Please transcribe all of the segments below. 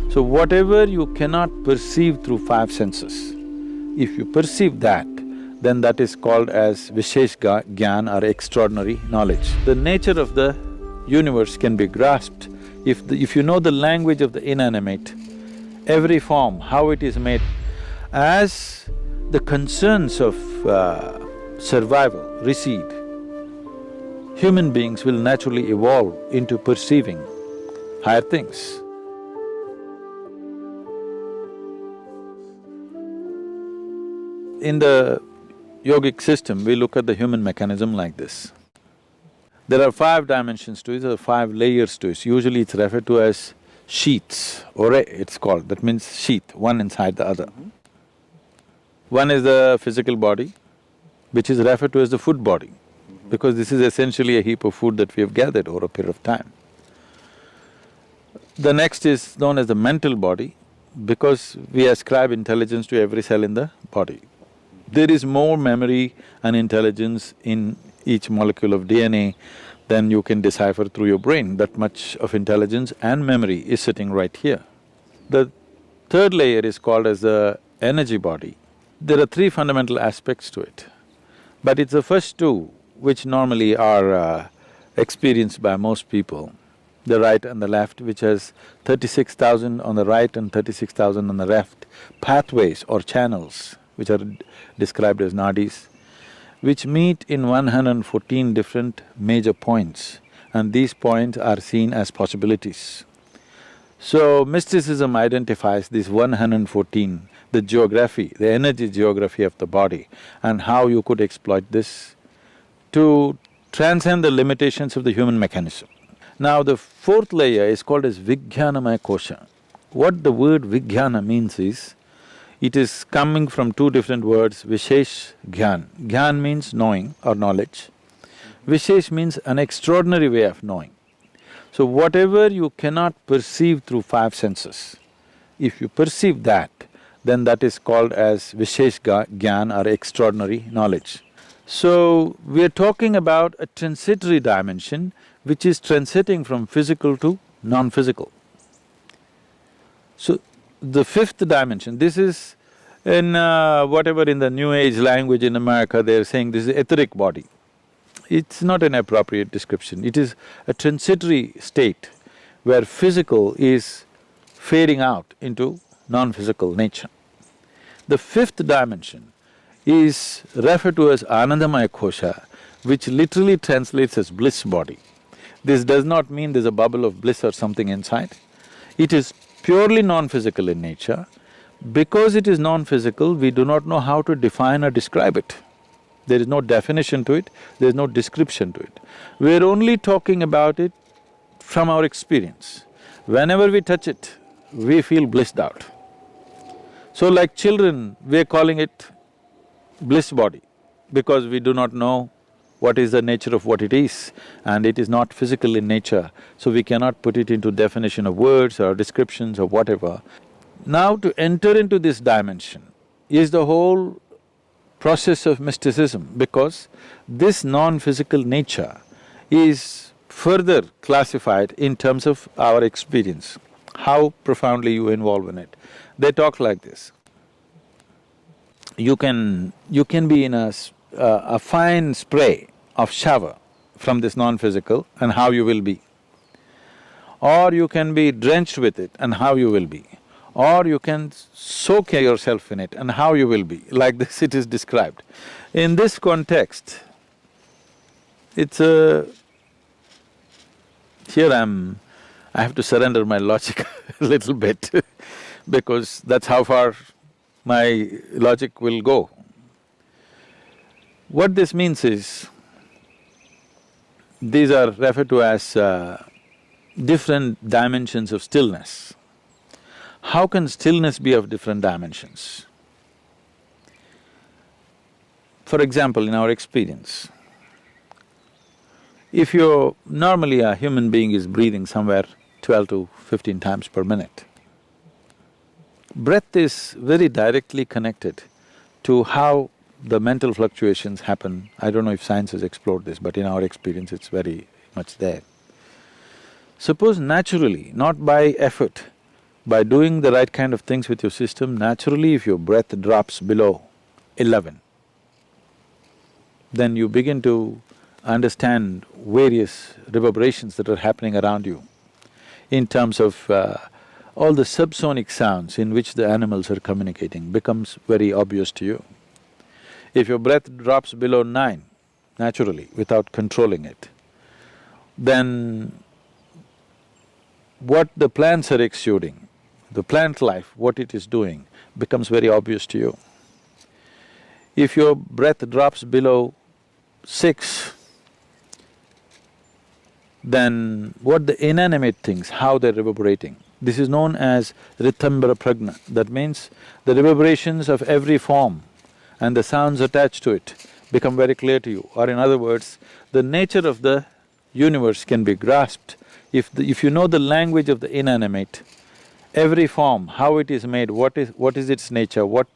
So whatever you cannot perceive through five senses, if you perceive that, then that is called as Vishesh Gyan or extraordinary knowledge. The nature of the universe can be grasped if you know the language of the inanimate, every form, how it is made. As the concerns of survival recede, human beings will naturally evolve into perceiving higher things. In the yogic system, we look at the human mechanism like this. There are five dimensions to it, there are five layers to it. Usually it's referred to as sheaths, ore it's called, that means sheath, one inside the other. One is the physical body, which is referred to as the food body, because this is essentially a heap of food that we have gathered over a period of time. The next is known as the mental body, because we ascribe intelligence to every cell in the body. There is more memory and intelligence in each molecule of DNA than you can decipher through your brain. That much of intelligence and memory is sitting right here. The third layer is called as the energy body. There are three fundamental aspects to it, but it's the first two which normally are experienced by most people, the right and the left, which has 36,000 on the right and 36,000 on the left, pathways or channels, which are described as nadis, which meet in 114 different major points, and these points are seen as possibilities. So, mysticism identifies these 114, the geography, the energy geography of the body, and how you could exploit this to transcend the limitations of the human mechanism. Now, the fourth layer is called as Vijnanamaya Kosha. What the word Vijnana means is, it is coming from two different words, Vishesh Gyan. Gyan means knowing or knowledge. Vishesh means an extraordinary way of knowing. So whatever you cannot perceive through five senses, if you perceive that, then that is called as Vishesh Gyan or extraordinary knowledge. So, we are talking about a transitory dimension which is transiting from physical to non-physical. So, the fifth dimension, this is in whatever in the New Age language in America, they're saying this is etheric body. It's not an appropriate description, it is a transitory state where physical is fading out into non-physical nature. The fifth dimension is referred to as Anandamaya Kosha, which literally translates as bliss body. This does not mean there's a bubble of bliss or something inside. It is purely non-physical in nature. Because it is non-physical, we do not know how to define or describe it. There is no definition to it, there is no description to it. We're only talking about it from our experience. Whenever we touch it, we feel blissed out. So like children, we're calling it bliss body, because we do not know what is the nature of what it is, and it is not physical in nature, so we cannot put it into definition of words or descriptions or whatever. Now to enter into this dimension is the whole process of mysticism, because this non-physical nature is further classified in terms of our experience, how profoundly you involve in it. They talk like this. You can be in a fine spray of shower from this non-physical and how you will be. Or you can be drenched with it and how you will be. Or you can soak yourself in it and how you will be. Like this it is described. In this context, it's a… here I have to surrender my logic a little bit because that's how far my logic will go. What this means is, these are referred to as different dimensions of stillness. How can stillness be of different dimensions? For example, in our experience, if you're… normally a human being is breathing somewhere 12 to 15 times per minute. Breath is very directly connected to how the mental fluctuations happen. I don't know if science has explored this, but in our experience it's very much there. Suppose naturally, not by effort, By doing the right kind of things with your system, naturally if your breath drops below 11, then you begin to understand various reverberations that are happening around you in terms of all the subsonic sounds in which the animals are communicating becomes very obvious to you. If your breath drops below 9, naturally, without controlling it, then what the plants are exuding, the plant life, what it is doing, becomes very obvious to you. If your breath drops below 6, then what the inanimate things, how they're reverberating, this is known as rithambara pragna. That means the reverberations of every form and the sounds attached to it become very clear to you. Or in other words, the nature of the universe can be grasped if you know the language of the inanimate. Every form, how it is made, what is its nature, what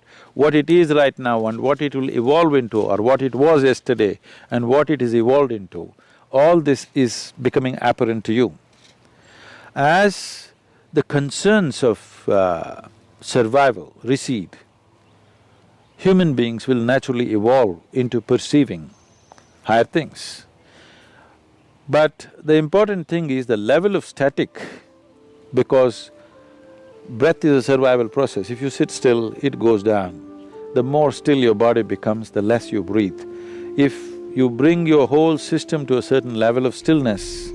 it is right now and what it will evolve into, or what it was yesterday and what it is evolved into, all this is becoming apparent to you. As the concerns of survival recede, human beings will naturally evolve into perceiving higher things. But the important thing is the level of static, because breath is a survival process. If you sit still, it goes down. The more still your body becomes, the less you breathe. If you bring your whole system to a certain level of stillness,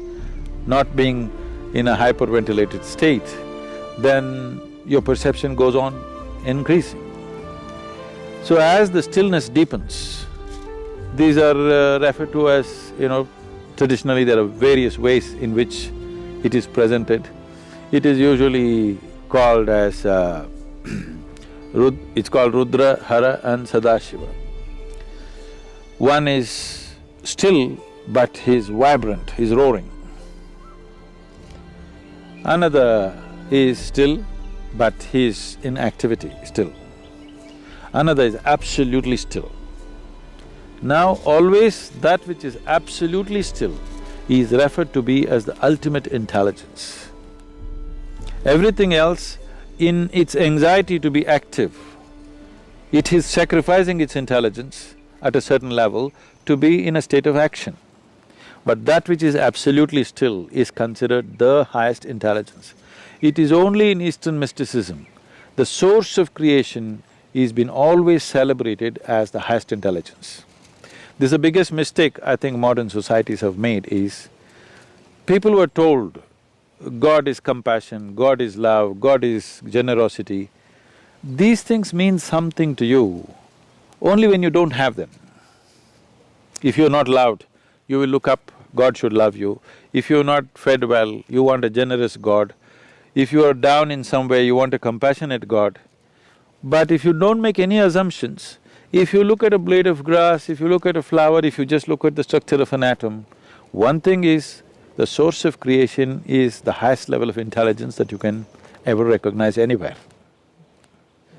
not being in a hyperventilated state, then your perception goes on increasing. So as the stillness deepens, these are referred to as, traditionally there are various ways in which it is presented. It is usually called as it's called Rudra, Hara and Sadashiva. One is still, but he's vibrant, he's roaring. Another is still, but he's in activity still. Another is absolutely still. Now always that which is absolutely still is referred to be as the ultimate intelligence. Everything else, in its anxiety to be active, it is sacrificing its intelligence at a certain level to be in a state of action. But that which is absolutely still is considered the highest intelligence. It is only in Eastern mysticism, the source of creation is been always celebrated as the highest intelligence. This is the biggest mistake I think modern societies have made is, people were told, God is compassion, God is love, God is generosity. These things mean something to you only when you don't have them. If you're not loved, you will look up, God should love you. If you're not fed well, you want a generous God. If you are down in some way, you want a compassionate God. But if you don't make any assumptions, if you look at a blade of grass, if you look at a flower, if you just look at the structure of an atom, one thing is, the source of creation is the highest level of intelligence that you can ever recognize anywhere.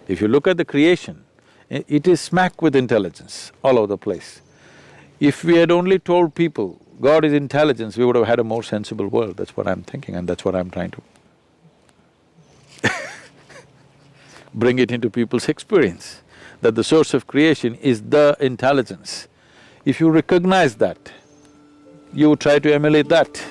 If you look at the creation, it is smack with intelligence all over the place. If we had only told people God is intelligence, we would have had a more sensible world. That's what I'm thinking and that's what I'm trying to bring it into people's experience, that the source of creation is the intelligence. If you recognize that, you try to emulate that.